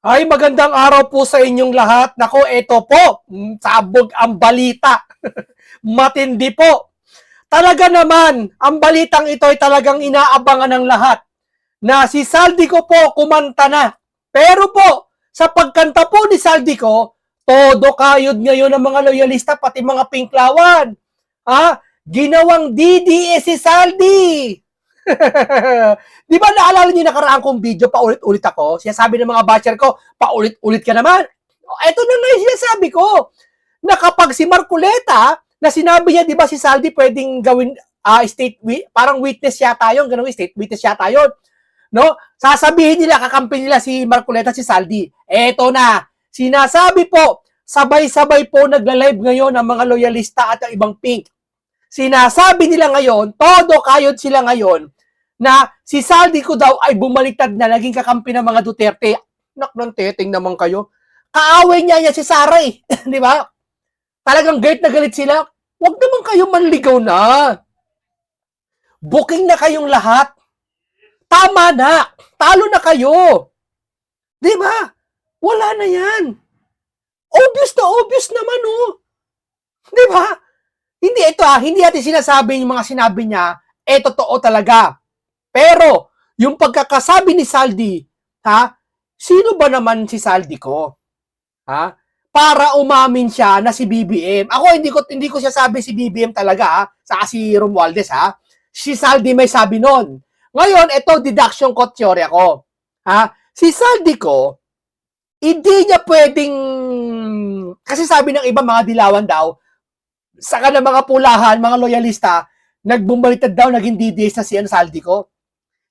Ay, magandang araw po sa inyong lahat. Nako, eto po, sabog ang balita. Matindi po. Talaga naman, ang balitang ito ay talagang inaabangan ng lahat na si Saldico po kumanta na. Pero po, sa pagkanta po ni Saldico, todo kayod ngayon ng mga loyalista, pati mga pinklawan. Ha? Ginawang DDS si Saldi. Di ba naalala niyo nakaraan kong video, paulit-ulit ako? Sinasabi ng mga batcher ko, paulit-ulit ka naman. Ito na nga yung sinasabi ko, na kapag si Marcoleta, na sinabi niya, di ba si Saldi pwedeng gawin parang witness yata yun, ganun, state witness yata yun. No? Sasabihin nila, kakampi nila si Marcoleta, si Saldi. Eto na, sinasabi po, sabay-sabay po nagla-live ngayon ang mga loyalista at ang ibang pink. Sinasabi nila ngayon, todo kayod sila ngayon, na si Saldi ko daw ay bumaliktad na naging kakampi ng mga Duterte. Nak ng teteng naman kayo. Kaaway niya si Sara eh. Di ba? Talagang galit na galit sila. Huwag naman kayo manligaw na. Booking na kayong lahat. Tama na. Talo na kayo. Di ba? Wala na yan. Obvious na obvious naman oh. Di ba? Hindi ito hindi natin sinasabi yung mga sinabi niya, totoo talaga. Pero, yung pagkakasabi ni Saldi, sino ba naman si Saldi ko? Para umamin siya na si BBM. Ako, hindi ko siya sabi si BBM talaga, sa si Romualdez, Si Saldi may sabi nun. Ngayon, ito, deduction ko, teorya ko. Si Saldi ko, hindi niya pwedeng, kasi sabi ng iba mga dilawan daw, saka ng mga pulahan, mga loyalista, nagbumalitad daw, naging DDS na si Saldi ko.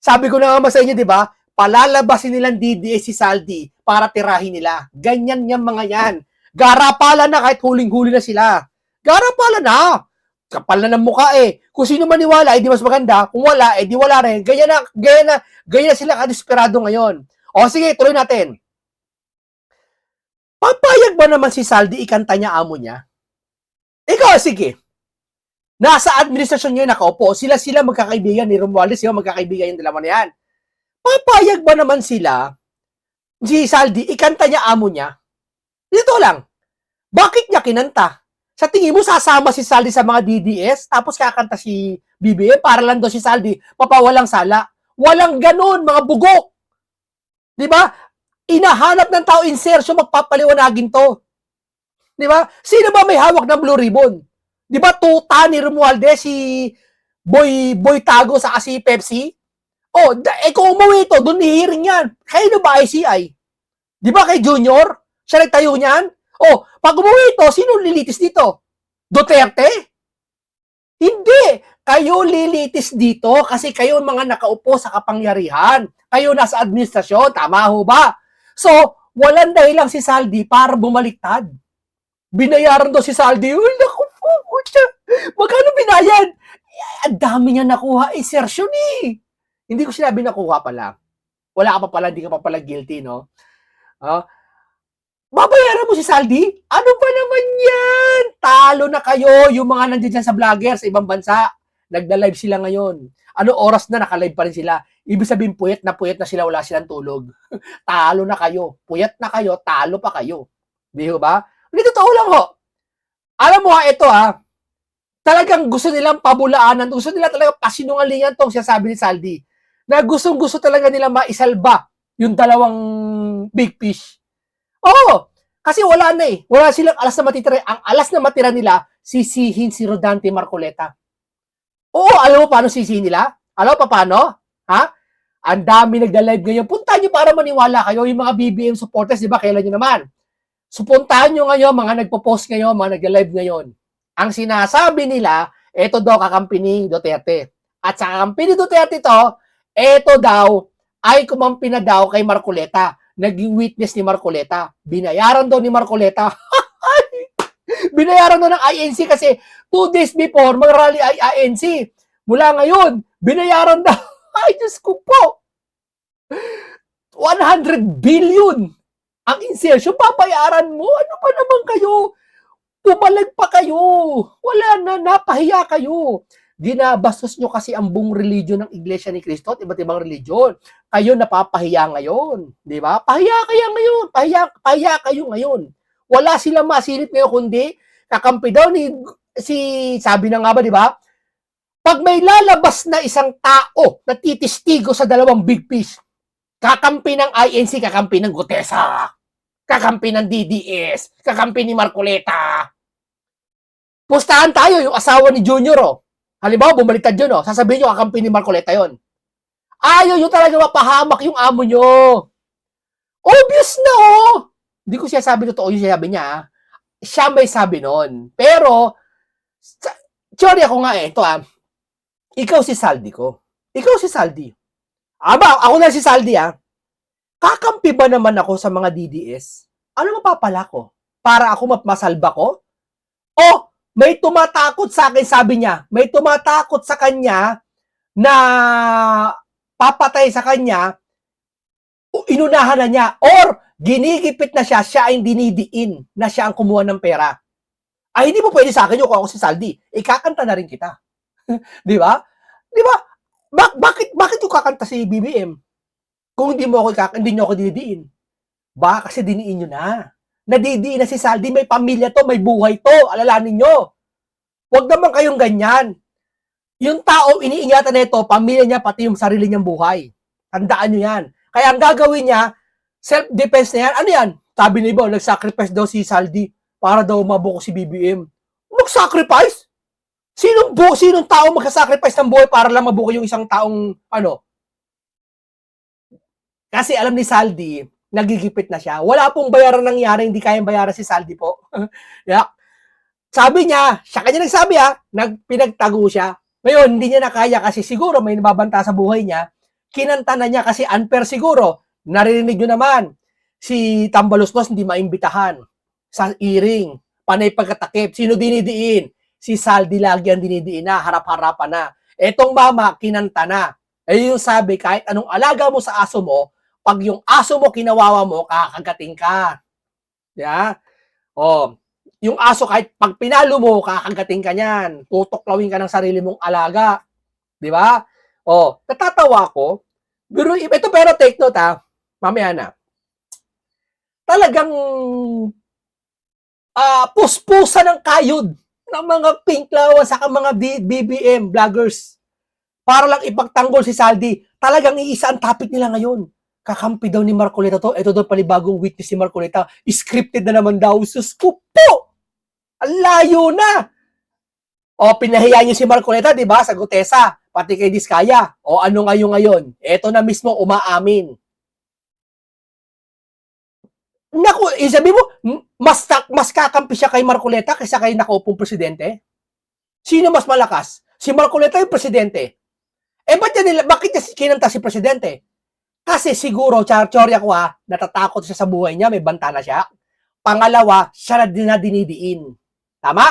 Sabi ko na nga sa inyo, di ba? Palalabasin nilang DDS si Saldi para tirahin nila. Ganyan yung mga yan. Garapala na kahit huling-huli na sila. Garapala na. Kapal na ng mukha eh. Kung sino maniwala, di mas maganda. Kung wala, di wala rin. Ganyan na sila kadesperado ngayon. O sige, tuloy natin. Papayag ba naman si Saldi ikanta niya amo niya? Ikaw, sige. Nasa administrasyon niya nakaupo. Sila magkakaibigan ni Romualdez. Sila magkakaibigan yung dalawa na yan. Papayag ba naman sila, si Saldi, ikanta niya amo niya? Dito lang. Bakit niya kinanta? Sa tingin mo, sasama si Saldi sa mga DDS, tapos kakanta si BBM, para lang doon si Saldi, papawalang sala. Walang ganun, mga bugok. Di ba? Inahanap ng tao insertion, magpapaliwanagin to. Di ba? Sino ba may hawak ng blue ribbon? Di ba tuta ni Romualdez, si Boy Tago sa si Pepsi? Kung umuwi ito, doon ni-hearing yan. Kayo ba ICI? Di ba kay Junior? Siya nagtayo niyan? Pag umuwi ito, sino lilitis dito? Duterte? Hindi. Kayo lilitis dito kasi kayo mga nakaupo sa kapangyarihan. Kayo nasa administrasyon. Tama ho ba? So, walang dahilan si Saldi para bumaliktad. Binayaran daw si Saldi. Naku po, magkano binayad? Ang dami niya nakuha. Insertion eh. Hindi ko sinabi nakuha pala. Wala ka pa pala, hindi ka pa pala guilty, no? Babayaran mo si Saldi? Ano ba naman yan? Talo na kayo, yung mga nandiyan dyan sa vlogger sa ibang bansa. Nagda-live sila ngayon. Ano oras na nakalive pa rin sila? Ibig sabihin, puyat na sila, wala silang tulog. Talo na kayo. Puyat na kayo, talo pa kayo. Di ba? Hindi, totoo lang ho. Alam mo ito talagang gusto nilang pabulaanan, gusto nila talaga pasinungalingan tong sinasabi ni Saldi, na gustong-gusto talaga nila maisalba yung dalawang big fish. Kasi wala na eh. Wala silang alas na matitira. Ang alas na matira nila, sisihin si Rodante Marcoleta. Alam mo paano sisihin nila? Alam mo paano? Ang dami nagda-live ngayon. Puntahan nyo para maniwala kayo, yung mga BBM supporters, di ba? Kailan nyo naman? So, puntahan nyo ngayon, mga nagpo-post ngayon, mga nagda-live ngayon. Ang sinasabi nila, ito daw kakampi ni Duterte. At sa kakampi ni Duterte ito daw ay kumampi na daw kay Marcoleta. Naging witness ni Marcoleta. Binayaran daw ni Marcoleta. Binayaran daw ng INC kasi 2 days before mag-rally ay INC. Mula ngayon, binayaran daw. Ay, Diyos ko po. 100 billion ang insertion. Papayaran mo. Ano ba naman kayo? Pumalag pa kayo. Wala na, napahiya kayo. Ginabastos nyo kasi ang buong religion ng Iglesia ni Cristo at iba't ibang religion. Kayo napapahiya ngayon. Di ba? Pahiya kaya ngayon. Pahiya kayo ngayon. Wala silang masilip ngayon kundi kakampi daw ni sabi na nga ba, di ba? Pag may lalabas na isang tao na titistigo sa dalawang big fish, kakampi ng INC, kakampi ng Gutesa, kakampi ng DDS, kakampi ni Marcoleta. Pustahan tayo, yung asawa ni Junior, oh. Halimbawa, bumaliktad yun, oh. Sasabihin nyo, kakampi ni Marcoleta yon. Ayaw nyo talaga mapahamak yung amo nyo. Obvious na, oh. Hindi ko siya sabi totoo yung sabi niya. Siya may sabi nun. Pero, teorya ko nga ito ikaw si Saldi ko. Ikaw si Saldi. Aba, ako na si Saldi Kakampi ba naman ako sa mga DDS? Ano mapapala ko? Para ako masalba ko? O may tumatakot sa akin, sabi niya, may tumatakot sa kanya na papatay sa kanya, inunahan na niya, or ginigipit na siya ay dinidiin na siya ang kumuha ng pera. Ay, hindi mo pwede sa akin yung kung ako si Saldi. Ikakanta na rin kita. Di ba? Di ba? Bakit yung kakanta si BBM? Kung hindi nyo ako dinidiin. Baka kasi diniin nyo na. Nadidiin na si Saldi, may pamilya to, may buhay to, alalanin nyo. Huwag naman kayong ganyan. Yung tao, iniingatan na ito, pamilya niya, pati yung sarili niyang buhay. Tandaan nyo yan. Kaya ang gagawin niya, self-defense na yan, ano yan? Sabi ni Ibo, nag-sacrifice daw si Saldi para daw mabuko si BBM. Mag-sacrifice? Sinong tao magsasacrifice ng buhay para lang mabuko yung isang taong Kasi alam ni Saldi, nagigipit na siya. Wala pong bayaran nangyari, hindi kayang bayaran si Saldi po. Yeah. Sabi niya, siya kanya nagsabi pinagtago siya. Ngayon, hindi niya na kaya kasi siguro may nababanta sa buhay niya. Kinanta na niya kasi unfair siguro. Narinig nyo naman, si Tambaloslos hindi maimbitahan sa hearing. Panay pagkatakip. Sino dinidiin? Si Saldi lagi ang dinidiin na, harap-harapan na. Etong mama, kinanta na. Yung sabi, kahit anong alaga mo sa aso mo, pag yung aso mo kinawawa mo, kakagating ka. Yeah? Yung aso, kahit pag pinalo mo, kakagating ka niyan. Tutuklawin ka ng sarili mong alaga. Di ba? Natatawa ko. Pero take note mamaya na. Talagang puspusa ng kayod ng mga pink lawan sa mga BBM vloggers para lang ipagtanggol si Saldi. Talagang iisa ang topic nila ngayon. Kakampi daw ni Marcoleta to. Ito daw palibagong witness si Marcoleta. Scripted na naman daw. Sus ko po! Ang layo na! Pinahiya niyo si Marcoleta, di ba? Sa Gutesa. Pati kay Diskaya. Ano ngayon? Ito na mismo umaamin. Naku, sabi mo, mas kakampi siya kay Marcoleta kaysa kay nakaupong presidente? Sino mas malakas? Si Marcoleta yung presidente. Bakit niya kinanta si presidente? Kasi siguro, teorya ko natatakot siya sa buhay niya, may banta na siya. Pangalawa, siya na dinidiin. Tama?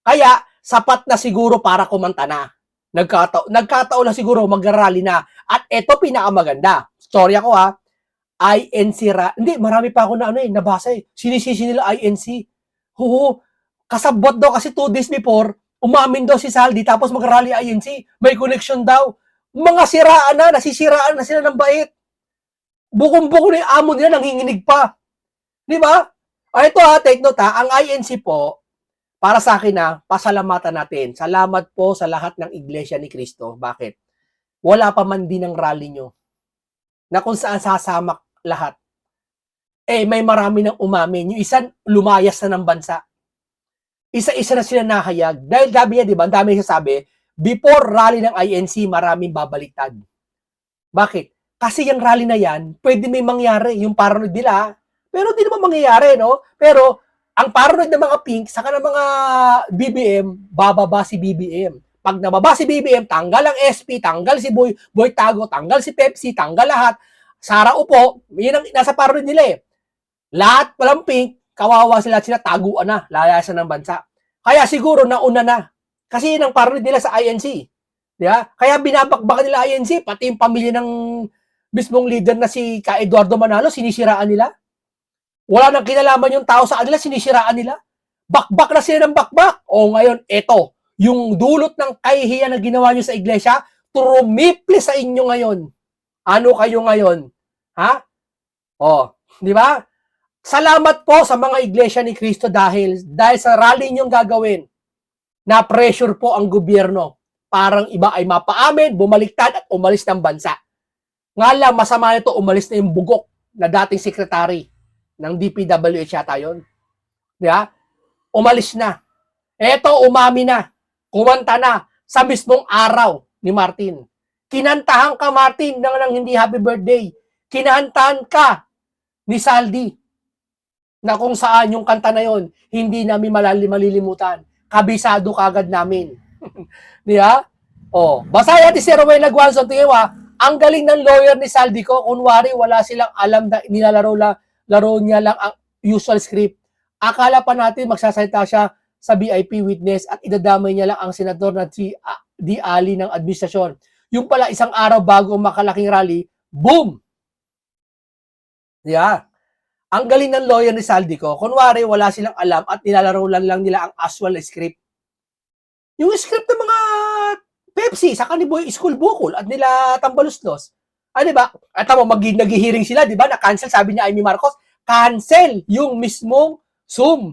Kaya, sapat na siguro para kumanta na. Nagkataon na siguro, mag-rally na. At ito pinakamaganda. Teorya ko INC hindi, marami pa ako na nabasa sinisisi nila INC. Kasabot daw kasi 2 days before, umamin daw si Saldi tapos mag-rally INC. May connection daw. Mga siraan na, nasisiraan na sila ng bait. Bukong-buko na yung amo nila, nanginginig pa. Di ba? Ito take note ang INC po, para sa akin pasalamatan natin. Salamat po sa lahat ng Iglesia ni Cristo. Bakit? Wala pa man din ang rally nyo na kung saan sasamak lahat. May marami nang umamin. Yung isa, lumayas na ng bansa. Isa-isa na sila nahayag. Dahil sabi niya, di ba, ang dami sasabi, before rally ng INC, maraming babaliktad. Bakit? Kasi yung rally na yan, pwede may mangyari. Yung paranoid nila, pero di naman mangyayari, no? Pero, ang paranoid ng mga pink, saka ng mga BBM, bababa si BBM. Pag nababa si BBM, tanggal ang SP, tanggal si Boy Tago, tanggal si Pepsi, tanggal lahat. Sara Upo, yun ang nasa paranoid nila Lahat walang pink, kawawa sila taguan na, layasan ng bansa. Kaya siguro nauna na. Kasi yun ang paranoid nila sa INC. Diba? Kaya binabakbakan nila INC, pati yung pamilya ng mismong leader na si Ka Eduardo Manalo, sinisiraan nila. Wala nang kinalaman yung tao sa kanila, sinisiraan nila. Bakbak na sila ng bakbak. Ngayon, eto, Yung dulot ng kahihiyan na ginawa nyo sa iglesia, turumiple sa inyo ngayon. Ano kayo ngayon? Ha? Oh, di ba? Salamat po sa mga iglesia ni Cristo dahil sa rally ninyong gagawin, na pressure po ang gobyerno. Parang iba ay mapaamin, bumaliktad at umalis ng bansa. Nga lang, masama nito, umalis na yung bugok na dating sekretary ng DPWH yata yun. Di ba? Umalis na. Eto, umami na. Kumanta na sa mismong araw ni Martin. Kinantahan ka, Martin, ng hindi happy birthday. Kinantahan ka ni Saldi na kung saan yung kanta na yon hindi namin malilimutan. Kabisado kagad namin. Di ba? Oh, basahin natin si Rowena Nagwanson. Tingin mo, ang galing ng lawyer ni Saldi ko. Kunwari, wala silang alam na laro niya lang ang usual script. Akala pa natin magsasalita siya sa VIP witness at idadamay niya lang ang senador na si Di Ali ng administrasyon. Yung pala isang araw bago makalaking rally, boom! Yeah. Ang galing ng lawyer ni Saldi ko, kunwari wala silang alam at nilalaro lang nila ang actual script. Yung script ng mga Pepsi, saka ni Boy School Bukol at nila Tambaluslos. Di ba? At nag-hearing sila, di ba? Na-cancel, sabi niya Amy Marcos, cancel yung mismong Zoom.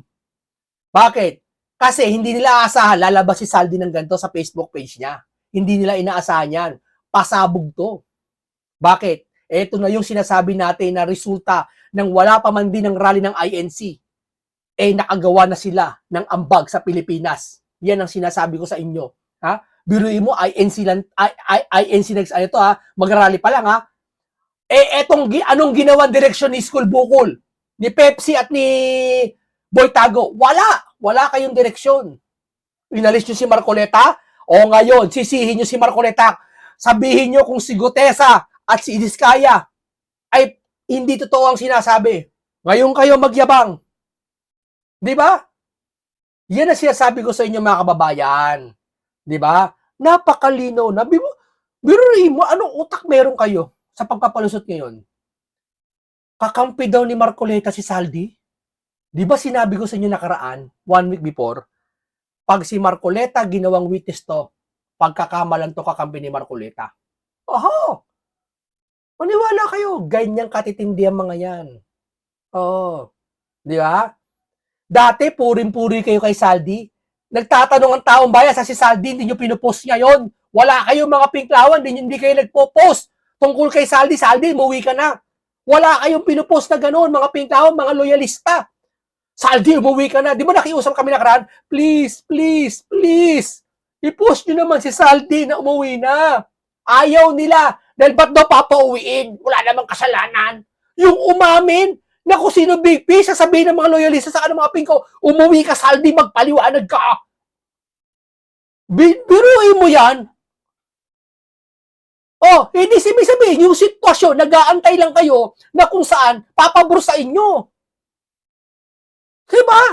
Bakit? Kasi hindi nila aasahan, lalabas si Saldi ng ganito sa Facebook page niya. Hindi nila inaasahan yan. Pasabog to. Bakit? Ito na yung sinasabi natin na resulta ng wala pa man din ng rally ng INC. Nakagawa na sila ng ambag sa Pilipinas. Yan ang sinasabi ko sa inyo. Ha? Biruin mo, INC lang, INC next, ito ha, mag-rally pa lang ha. Anong ginawang direksyon ni School Bukol, ni Pepsi at ni Boy Tago? Wala kayong direksyon. Inalis nyo si Marcoleta, o ngayon, sisihin nyo si Marcoleta. Sabihin nyo kung si Gutesa at si Diskaya ay hindi totoo ang sinasabi. Ngayon kayo magyabang. Di ba? Yan ang sinasabi ko sa inyo mga kababayan. Di ba? Napakalino na. Biruin mo, anong utak meron kayo sa pagpapalusot ngayon? Kakampi daw ni Marcoleta si Saldi? Di ba sinabi ko sa inyo nakaraan, 1 week before, pag si Marcoleta ginawang witness to, pagkakamalan to kakampi ni Marcoleta. Oho! Maniwala kayo, ganyang katitindi ang mga yan. Oo. Di ba? Dati, puring-puri kayo kay Saldi. Nagtatanong ang taong bayan sa si Saldi, hindi nyo pinupost ngayon. Wala kayong mga pinklawan, hindi kayo nagpo-post tungkol kay Saldi. Saldi, umuwi ka na. Wala kayong pinupost na gano'n, mga pinklawan, mga loyalista. Saldi, umuwi ka na. Di ba nakiusap kami nakaraan? Please, please, please. I-post nyo naman si Saldi na umuwi na. Ayaw nila. Dahil ba't daw papauwiin? Wala namang kasalanan. Yung umamin na kung sino big fish, sasabihin ng mga loyalista sa mga pingko, umuwi ka, Saldi, magpaliwanag ka. Biruin mo yan. Oh, hindi sabihin, yung sitwasyon, nag-aantay lang kayo na kung saan papabor sa inyo. Diba?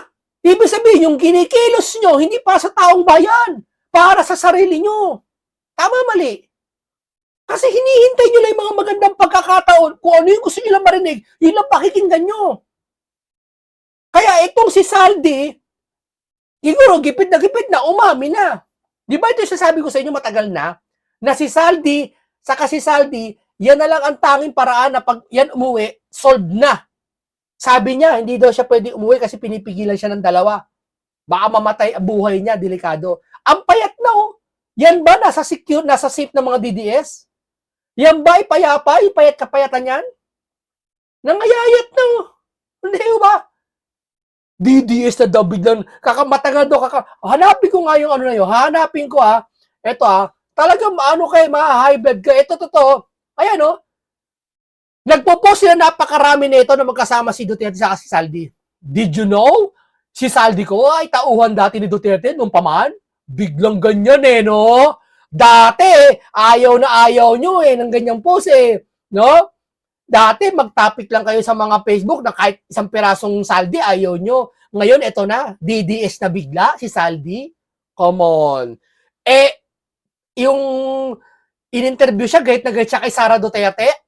Ibig sabihin, yung kinikilos nyo, hindi para sa taong bayan, para sa sarili nyo. Tama, mali. Kasi hinihintay nyo lang yung mga magandang pagkakataon. Kung ano yung gusto nyo lang marinig, yun lang pakikinggan nyo. Kaya itong si Saldi, siguro gipit na, umami na. Di ba ito yung sasabi ko sa inyo matagal na si Saldi, saka si Saldi, yan na lang ang tanging paraan na pag yan umuwi, solved na. Sabi niya, hindi daw siya pwede umuwi kasi pinipigilan siya ng dalawa. Baka mamatay ang buhay niya, delikado. Ang payat na oh. Yan ba nasa secure, nasa safe ng mga DDS? Yan ba ipayapa, ipayat-kapayatan yan? Nangayayat na oh. Hindi ba? DDS na daw biglang, matagal daw, hanapin ko nga yung ano na yun, hanapin ko eto talagang high blood ka, ito totoo, ayan oh. Nagpo-post sila napakarami nito na magkasama si Duterte sa si Saldi. Did you know? Si Saldi ko ay tauhan dati ni Duterte nung paman. Biglang ganyan no? Dati, ayaw na ayaw nyo ng ganyang post no? Dati, mag-topic lang kayo sa mga Facebook na kahit isang pirasong Saldi, ayaw nyo. Ngayon, eto na, DDS na bigla, si Saldi. Come on. Yung in-interview siya, gahit na gahit siya kay Sara Duterte,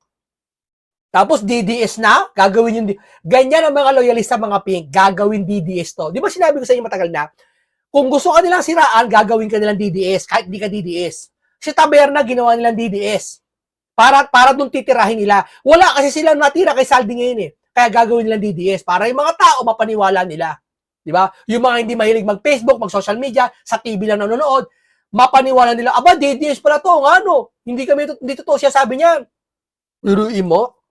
tapos DDS na, gagawin yung, ganyan ang mga loyalista, mga pink, gagawin DDS to. Di ba sinabi ko sa inyo matagal na, Kung gusto ka nilang siraan, gagawin ka nilang DDS, kahit di ka DDS. Si Taberna, ginawa nilang DDS. Para doon titirahin nila. Wala kasi silang natira kay Saldi ngayon eh. Kaya gagawin nilang DDS para yung mga tao mapaniwala nila. Di ba? Yung mga hindi mahilig mag-Facebook, mag-social media, sa TV lang nanonood, mapaniwala nila, aba, DDS pala to, ano? Hindi totoo siya sabi niyan. Uruin mo?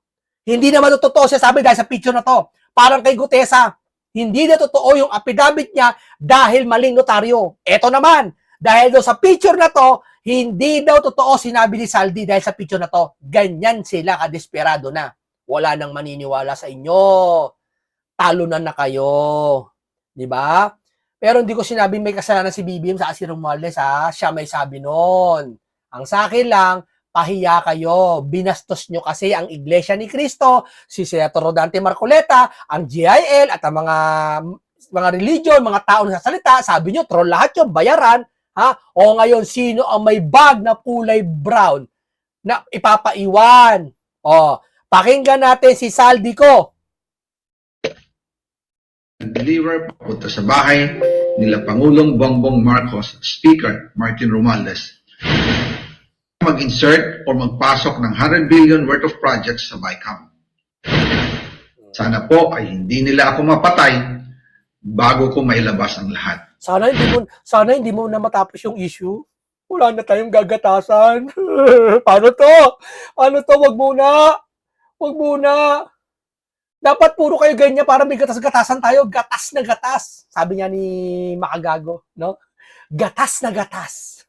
Hindi naman totoo siya sabi dahil sa picture na to. Parang kay Gutesa, hindi na totoo yung affidavit niya dahil maling notaryo. Eto naman, dahil doon sa picture na to, hindi daw totoo sinabi ni Saldi dahil sa picture na to. Ganyan sila kadesperado na. Wala nang maniniwala sa inyo. Talo na kayo. Di ba? Pero hindi ko sinabing may kasalanan si BBM sa si Romualdez ha. Siya may sabi noon. Ang sa akin lang, pahiya kayo. Binastos nyo kasi ang Iglesia ni Cristo, si Senator Rodante Marcoleta, ang GIL at ang mga religion, mga tao na sasalita, sabi nyo, troll lahat yun, bayaran. Ha? O ngayon, sino ang may bag na kulay brown na ipapaiwan? O, pakinggan natin si Saldi ko. Deliver papunta sa bahay nila Pangulong Bongbong Marcos, Speaker Martin Romualdez, mag-insert o magpasok ng 100 billion worth of projects sa BICAM. Sana po ay hindi nila ako mapatay bago ko mailabas ang lahat. Sana hindi mo na matapos yung issue. Wala na tayong gagatasan. Paano to? Wag muna. Wag muna. Dapat puro kayo ganyan para may gatas-gatasan tayo. Gatas na gatas. Sabi niya ni Makagago, no? Gatas na gatas.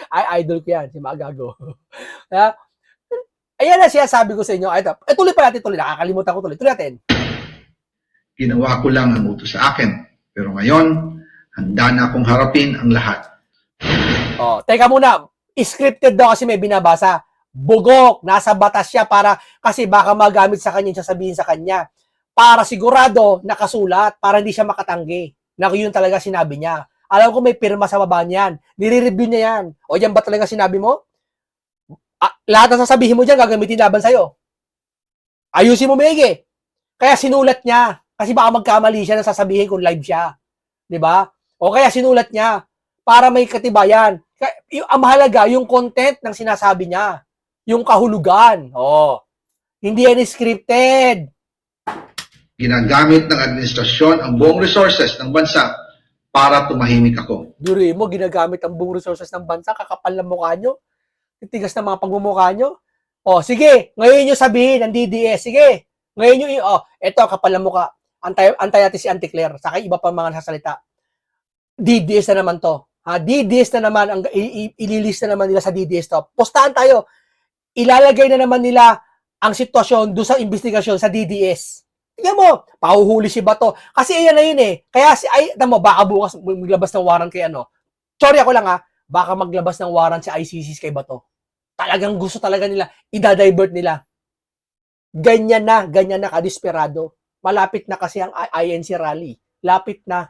Ay, idol ko yan, si Makagago. Ayan na siya, sabi ko sa inyo. Ito, tuloy pa natin, nakakalimutan ko tuloy. Tuloy natin. Ginawa ko lang ang utos sa akin. Pero ngayon, handa na akong harapin ang lahat. Teka muna. Scripted daw kasi may binabasa. Bugok, nasa batas siya kasi baka magamit sa kanya yung sasabihin sa kanya. Para sigurado nakasulat, para hindi siya makatanggi. Na yun talaga sinabi niya. Alam ko may pirma sa baba niyan. Nire-review niya yan. O yan ba talaga sinabi mo? Lahat ng sasabihin mo dyan, gagamitin laban sa'yo. Ayusin mo, Mege. Kaya sinulat niya. Kasi baka magkamali siya na sasabihin kung live siya. Diba? O kaya sinulat niya para may katibayan. Ang mahalaga, yung content ng sinasabi niya. Yung kahulugan. Hindi yan scripted. Ginagamit ng administrasyon ang buong resources ng bansa para tumahimik ako. Duri mo, ginagamit ang buong resources ng bansa, kakapal ng mukha nyo. Titigas na mga pagmumukha nyo. Sige, ngayon nyo sabihin ng DDS. Sige, ngayon nyo, eto, kapal ng mukha. Antay natin si Auntie Claire, saka iba pa mga nasasalita. DDS na naman to. DDS na naman, ililist na naman nila sa DDS to. Postahan tayo. Ilalagay na naman nila ang sitwasyon doon sa investigasyon sa DDS. Tingnan mo, pahuhuli si Bato. Kasi ayan na yun eh. Kaya baka bukas maglabas ng warrant kay Sorry ako lang baka maglabas ng warrant si ICC kay Bato. Talagang gusto talaga nila, idadivert nila. Ganyan na kadesperado. Malapit na kasi ang INC rally. Lapit na.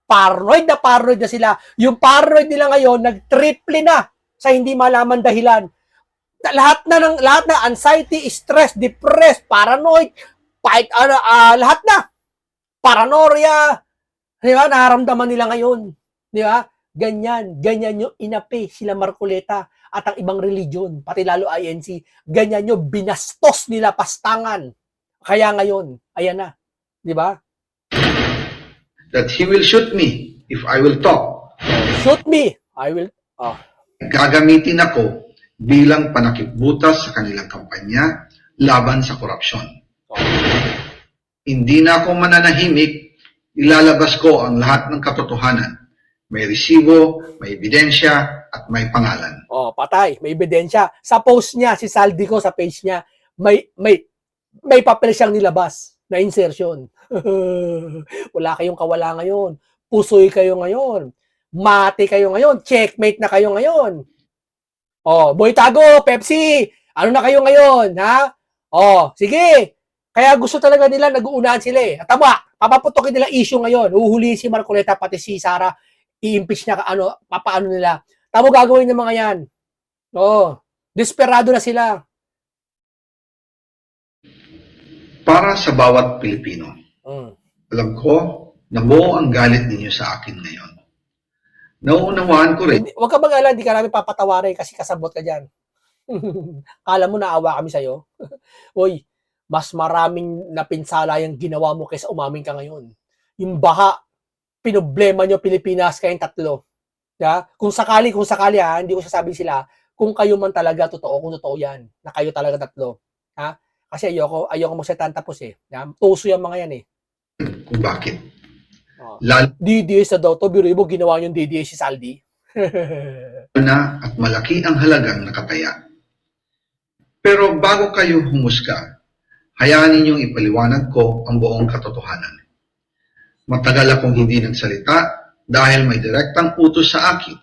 Paranoid na sila. Yung paranoid nila ngayon, nag-triple na sa hindi malaman dahilan. Lahat na anxiety, stress, depressed, paranoid, lahat na. Paranoia. Di ba? Nararamdaman nila ngayon. Di ba? Ganyan yung inapi sila Marcoleta at ang ibang religion, pati lalo INC. Ganyan yung binastos nila pastangan. Kaya ngayon, ayan na. Di ba? That he will shoot me if I will talk. Shoot me. I will. Gagamitin ako bilang panakipbutas sa kanilang kampanya laban sa korupsyon. Hindi na ako mananahimik, ilalabas ko ang lahat ng katotohanan. May resibo, may ebidensya, at may pangalan. Patay, may ebidensya. Sa post niya, si Saldi ko sa page niya, may papel siyang nilabas na insertion. Wala kayong kawala ngayon. Pusoy kayo ngayon. Mati kayo ngayon. Checkmate na kayo ngayon. Boy Tago, Pepsi, ano na kayo ngayon, ha? Sige. Kaya gusto talaga nila, nag-uunahan sila eh. At tama, papaputokin nila issue ngayon. Uhulihin si Marcoleta, pati si Sara, i-impeach niya, papaano nila. Tamo gagawin ng mga yan. Desperado na sila. Para sa bawat Pilipino, alam ko na buo ang galit ninyo sa akin ngayon. Nauunawaan ko rin Huwag ka mag-alala, hindi ka namin papatawarin kasi kasabot ka dyan. Kala mo naawa kami sa'yo? Uy, mas maraming napinsala yung ginawa mo kaysa umamin ka ngayon. Yung baha, pinoblema nyo Pilipinas kayong tatlo. Yeah? Kung sakali ha, hindi ko sasabihin sila, kung kayo man talaga totoo, kung totoo yan, na kayo talaga tatlo. Ha? Kasi ayoko magsalita tapos eh. Yeah? Tuso yung mga yan eh. kung bakit. Oh. Lalo DDS na daw to, biro mo ginawa yung DDS si Saldi. na at malaki ang halagang nakataya. Pero bago kayo humusga, hayaan ninyong ipaliwanag ko ang buong katotohanan. Matagal akong hindi nagsalita dahil may direktang utos sa akin.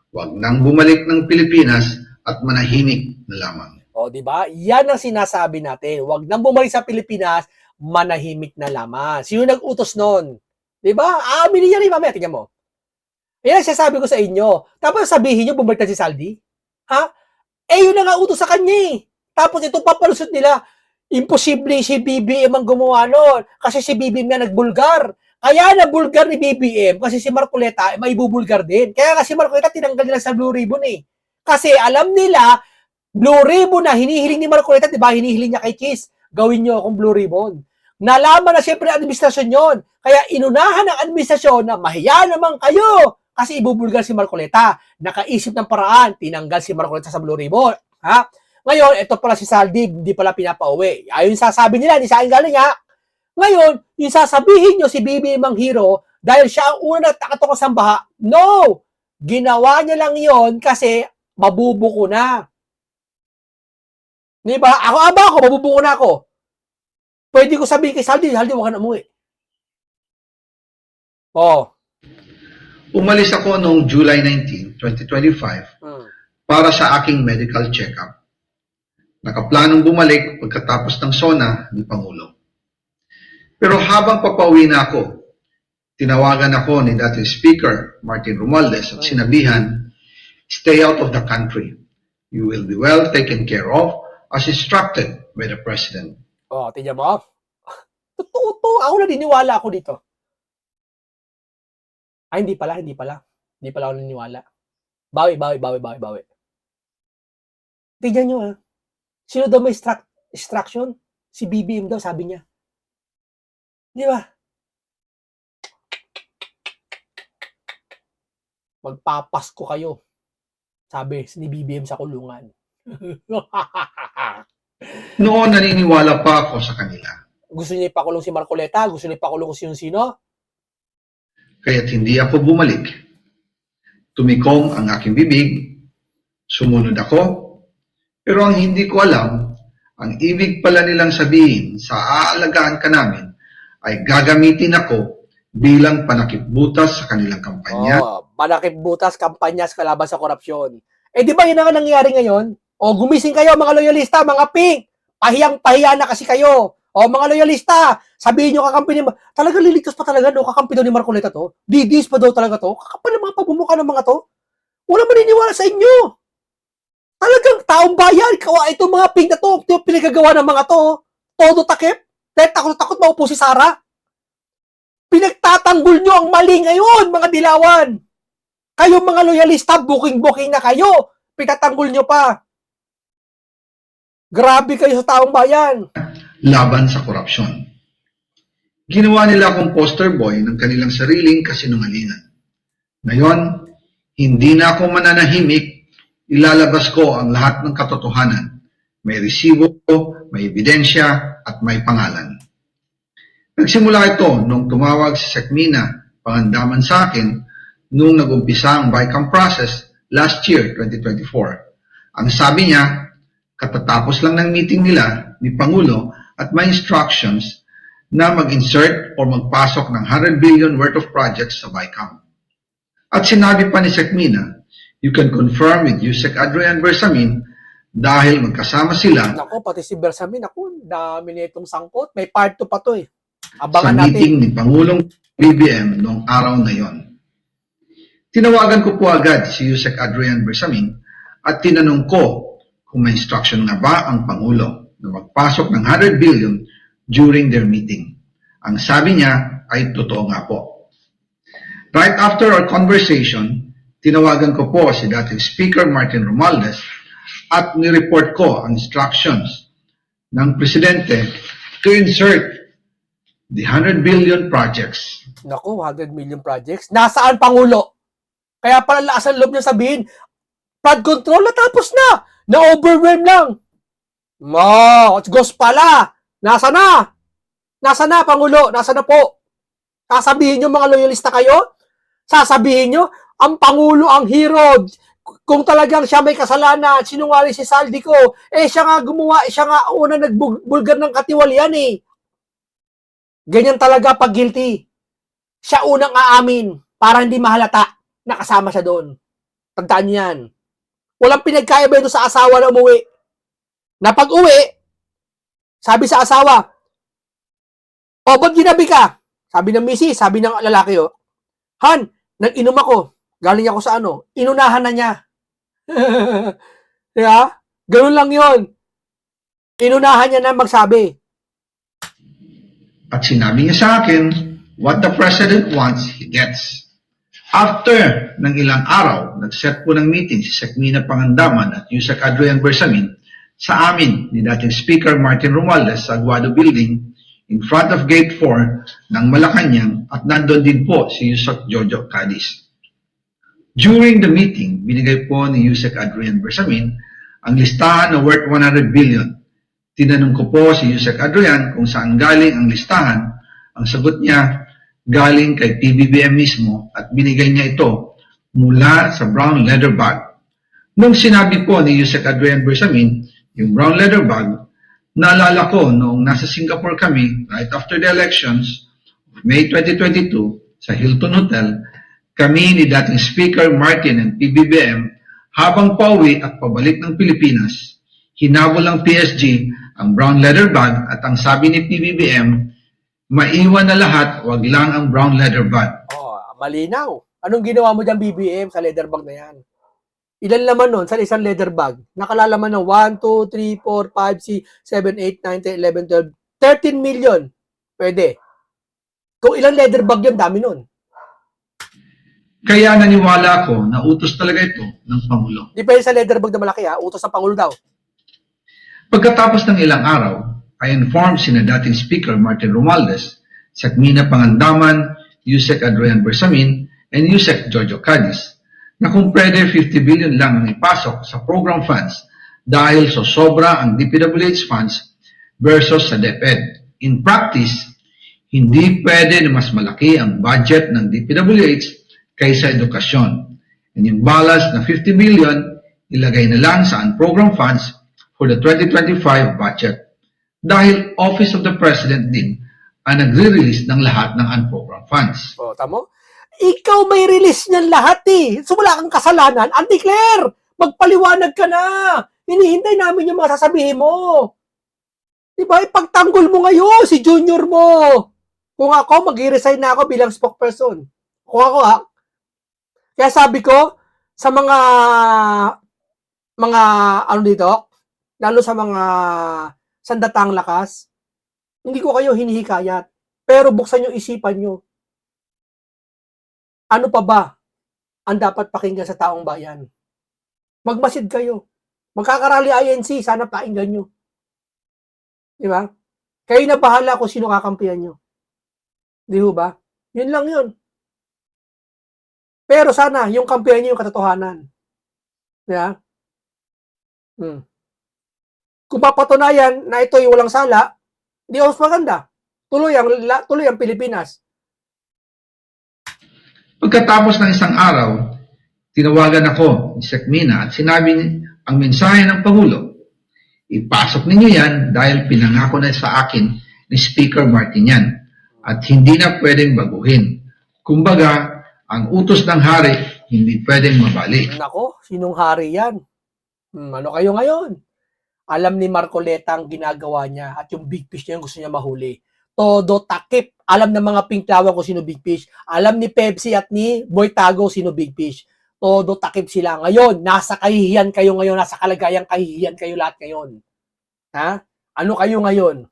Huwag nang bumalik ng Pilipinas at manahimik na lamang. O, di ba? Yan ang sinasabi natin. Huwag nang bumalik sa Pilipinas, manahimik na lamang. Sino nag-utos nun? Di ba? Aaminin niya rin mamaya. Tingnan mo. Yan ang sinasabi ko sa inyo. Tapos sabihin niyo, bumalik na si Saldi? Ha? Eh, yun na nga utos sa kanya eh. Tapos ito papalusot nila. Imposible si BBM ang gumawa nun. Kasi si BBM na nagbulgar. Kaya nabulgar ni BBM kasi si Marcoleta may bubulgar din. Kaya kasi Marcoleta tinanggal nila sa Blue Ribbon eh. Kasi alam nila, Blue Ribbon na hinihiling ni Marcoleta, di ba? Hinihiling niya kay Kiss. Gawin niyo akong Blue Ribbon. Nalaman na siyempre ang administrasyon yon. Kaya inunahan ng administrasyon na mahiya naman kayo kasi ibubulgar si Marcoleta. Nakaisip ng paraan, tinanggal si Marcoleta sa Blue Ribbon. Ha? Ngayon, ito pala si Saldi, hindi pala pinapauwi. Ayun sasabi nila, hindi sa akin galing ha. Ngayon, yung sasabihin nyo si BBM ang hero dahil siya ang una nagtakatok sa baha. No! Ginawa niya lang yon kasi mabubuko na. Di ba? Ako, mabubuko na ako. Pwede ko sabihin kay Saldi, huwag ka na umuwi. Oh. Umalis ako noong July 19, 2025 para sa aking medical check-up. Nakaplanong bumalik pagkatapos ng SONA ni Pangulo. Pero habang papauwi na ako, tinawagan ako ni dating Speaker Martin Romualdez at sinabihan, stay out of the country. You will be well taken care of as instructed by the President. Oh, tingnan mo. Totoo to. Ako naniniwala ako dito. Ay, hindi pala. Hindi pala ako naniniwala. Bawi. Tingnan nyo ha. Sino daw may instruction? Si BBM daw, sabi niya. Di ba? Magpapasko kayo. Sabi ni BBM sa kulungan. Noon naniniwala pa ako sa kanila. Gusto niya ipakulong si Marcoleta? Gusto niya ipakulong si sino? Kaya't hindi ako bumalik. Tumikom ang aking bibig, sumunod ako, pero ang hindi ko alam, ang ibig pala nilang sabihin sa aalagaan ka namin ay gagamitin ako bilang panakipbutas sa kanilang kampanya. Oh, panakipbutas, kampanya sa kalaban sa korupsyon. Eh di ba yun ang nangyayari ngayon? O gumising kayo mga loyalista, mga pink. Pahiyang-pahiya na kasi kayo. O mga loyalista, sabihin nyo kakampi ni talaga liligtas pa talaga no, kakampi daw ni Marcoleta to. Didis pa daw talaga to. Kakapal ng mga pabumuka ng mga to. Wala maniniwala sa inyo. Talagang taong bayan, kawa itong mga pink na to, ito pinagagawa ng mga to. Todo takip. Dahil takot maupo si Sara. Pinagtatanggol nyo ang mali ngayon, mga dilawan. Kayo mga loyalista, booking na kayo. Pinagtatanggol nyo pa. Grabe kayo sa taong bayan. Laban sa korupsyon. Ginawa nila akong poster boy ng kanilang sariling kasinungalingan. Ngayon, hindi na ako mananahimik, ilalabas ko ang lahat ng katotohanan. May resibo, may ebidensya, at may pangalan. Nagsimula ito nung tumawag si Sekmina Pangandaman sa akin nung nag-umpisa ang BICAM process last year, 2024. Ang sabi niya, katatapos lang ng meeting nila ni Pangulo at may instructions na mag-insert o magpasok ng 100 billion worth of projects sa BICAM. At sinabi pa ni Sekmina, you can confirm with Yusek Adrian Bersamin dahil magkasama sila Nako, pati si Bersamin, ako, dami na itong sangkot. May part 2 pa to eh. sa Abangan meeting natin. ni Pangulong BBM noong araw na yon. Tinawagan ko po agad si Yusek Adrian Bersamin at tinanong ko kung may instruction nga ba ang Pangulo na magpasok ng 100 billion during their meeting. Ang sabi niya ay totoo nga po. Right after our conversation, tinawagan ko po si dating Speaker Martin Romualdez at nireport ko ang instructions ng Presidente to insert the 100 billion projects. Naku, 100 million projects. Nasaan, Pangulo? Kaya pala lakas ang loob niya sabihin, flood control natapos na. Na-overwhelm lang. Ghost pala. Nasa na? Nasa na, Pangulo? Nasa na po? Sasabihin nyo, mga loyalista kayo? Sasabihin nyo, ang Pangulo ang hero. Kung talagang siya may kasalanan, sinungaling si Saldico, siya nga gumawa, siya nga una nagbulgar ng katiwalian eh. Ganyan talaga pag guilty. Siya unang aamin para hindi mahalata na kasama siya doon. Tandaan niyo yan. Walang pinagkaiba ito sa asawa na umuwi. Na pag uwi, sabi sa asawa, ba't ginabi ka? Sabi ng misi, sabi ng lalaki, Han, nag-inom ako. Galing ako sa inunahan na niya. Diba? Ganun lang yon. Inunahan niya na magsabi. At sinabi niya sa akin, what the President wants, he gets. After ng ilang araw, nag-set po ng meeting si Secmina Pangandaman at Yusek Adrian Bersamin sa amin ni dating Speaker Martin Romualdez sa Aguado Building in front of Gate 4 ng Malacanang at nandun din po si Yusek Jojo Cadiz. During the meeting, binigay po ni Yusek Adrian Bersamin ang listahan na worth 100 billion. Tinanong ko po si Yusek Adrian kung saan galing ang listahan. Ang sagot niya, galing kay PBBM mismo at binigay niya ito mula sa brown leather bag. Nung sinabi po ni Yusek Adrian Bersamin yung brown leather bag, naalala ko noong nasa Singapore kami right after the elections of May 2022 sa Hilton Hotel, kami ni dating Speaker Martin and PBBM habang pauwi at pabalik ng Pilipinas, hinabol ng PSG ang brown leather bag at ang sabi ni PBBM, maiwan na lahat, wag lang ang brown leather bag. Malinaw. Anong ginawa mo dyan, BBM, sa leather bag na yan? Ilan laman nun sa isang leather bag? Nakalalaman ng 1, 2, 3, 4, 5, 6, 7, 8, 9, 10, 11, 12, 13 million. Pwede. Kung ilang leather bag yun, dami nun. Kaya naniwala ako na utos talaga ito ng Pangulo. Depende sa leather bag na malaki utos ng Pangulo daw. Pagkatapos ng ilang araw, I informed sina dating Speaker Martin Romualdez, Secmina Pangandaman, Yusek Adrian Bersamin, and Yusek Jojo Cadiz na kung pwede 50 billion lang ang ipasok sa program funds dahil so sobra ang DPWH funds versus sa DepEd. In practice, hindi pwede na mas malaki ang budget ng DPWH kaysa edukasyon. And yung balance na 50 billion, ilagay na lang sa program funds for the 2025 budget. Dahil Office of the President din ang nagre-release ng lahat ng unprogrammed funds. Tamo? Ikaw may release niyan lahat So wala kang kasalanan, undeclare. Magpaliwanag ka na. Hinihintay namin yung mga sasabihin mo. Diba? Ipagtanggol mo ngayon si junior mo. Kung ako, mag-resign na ako bilang spokesperson. Kung ako Kaya sabi ko, sa mga lalo sa mga sandatang lakas, hindi ko kayo hinihikayat. Pero buksan yung isipan nyo. Ano pa ba ang dapat pakinggan sa taong bayan? Magmasid kayo. Magkakarali INC, sana pakinggan nyo. Di ba? Kayo na bahala kung sino kakampihan nyo. Di ba? Yun lang yun. Pero sana, yung kampihan nyo yung katotohanan. Di ba? Kung papatunayan na ito yung walang sala, di mas maganda. Tuloy ang Pilipinas. Pagkatapos ng isang araw, tinawagan ako ni Secmina at sinabi ang mensahe ng Pangulo. Ipasok ninyo yan dahil pinangako na sa akin ni Speaker Martin yan at hindi na pwedeng baguhin. Kumbaga, ang utos ng hari hindi pwedeng mabalik. Nako, sinong hari yan? Ano kayo ngayon? Alam ni Marcoleta ang ginagawa niya at yung big fish niya yung gusto niya mahuli. Todo takip. Alam ng mga pinklawan kung sino big fish. Alam ni Pepsi at ni Boy Tago sino big fish. Todo takip sila ngayon. Nasa kahihiyan kayo ngayon. Nasa kalagayang kahihiyan kayo lahat ngayon. Ha? Ano kayo ngayon?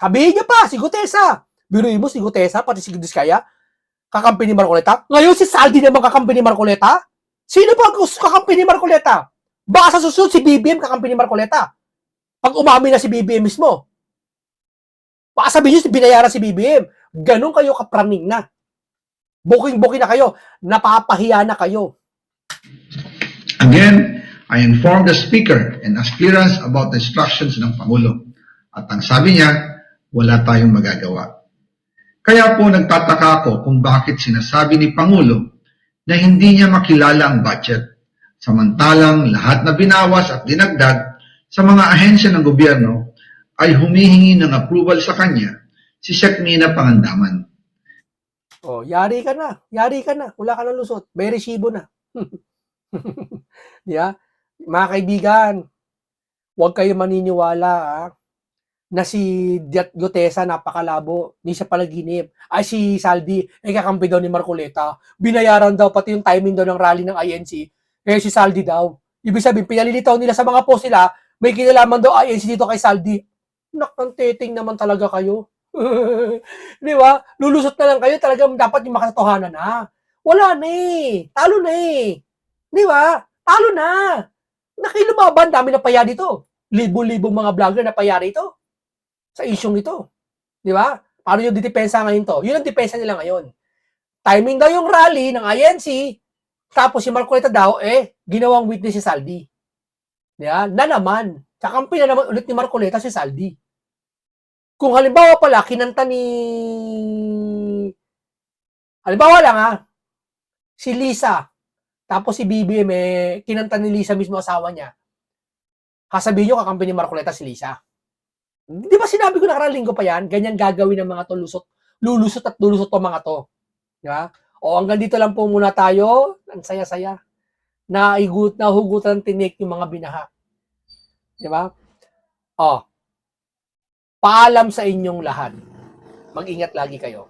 Sabihin niya pa, si Gutesa. Biruin mo si Gutesa, pati si Diskaya. kakampi ni Marcoleta? Ngayon si Saldi naman kakampi ni Marcoleta? Sino ba kakampi ni Marcoleta? Baka sa susunod si BBM kakampi ni Marcoleta. Pag umami na si BBM mismo. Baka sabihin nyo, binayaran si BBM. Ganun kayo kapraning na. Booking na kayo. Napapahiya na kayo. Again, I informed the Speaker and asked clearance about the instructions ng Pangulo. At ang sabi niya, wala tayong magagawa. Kaya po nagtataka ako kung bakit sinasabi ni Pangulo na hindi niya makilala ang budget. Samantalang lahat na binawas at dinagdag sa mga ahensya ng gobyerno ay humihingi ng approval sa kanya si Sec. Mina Pangandaman. Oh, yari ka na. Yari ka na. Wala ka ng lusot. May resibo na. Di ba? Mga kaibigan, huwag kayo maniniwala na si Gutesa napakalabo. Hindi siya palaginip. Ay, si Saldi, kakampi daw ni Marcoleta. Binayaran daw pati yung timing daw ng rally ng INC. Si Saldi daw. Ibig sabihin, pinalilitaw nila sa mga post nila, may kinalaman daw INC dito kay Saldi. Naktanteting naman talaga kayo. Di ba? Lulusot na lang kayo. Talagang dapat yung makatotohanan na. Wala na eh. Talo na eh. Di ba? Talo na. Nakilumaban, dami na paya dito. Libo-libong mga vlogger na paya rito. Sa isyong ito. Di ba? Paano yung didepensa ngayon to? Yun ang depensa nila ngayon. Timing daw yung rally ng INC, tapos si Marcoleta daw, ginawang witness si Saldi. Di ba? Na naman. Kakampi na naman ulit ni Marcoleta si Saldi. Kung halimbawa pala, kinanta ni... Halimbawa lang si Lisa, tapos si BBM, kinanta ni Lisa mismo asawa niya. Kasabihin nyo, kakampi ni Marcoleta si Lisa. Di ba sinabi ko nakaraang linggo pa yan? Ganyan gagawin ng mga to, lulusot at lulusot to mga to. Di ba? O hanggang dito lang po muna tayo. Ang saya-saya. Nahugutan ng tinik yung mga binaha. Di ba? O, paalam sa inyong lahat. Mag-ingat lagi kayo.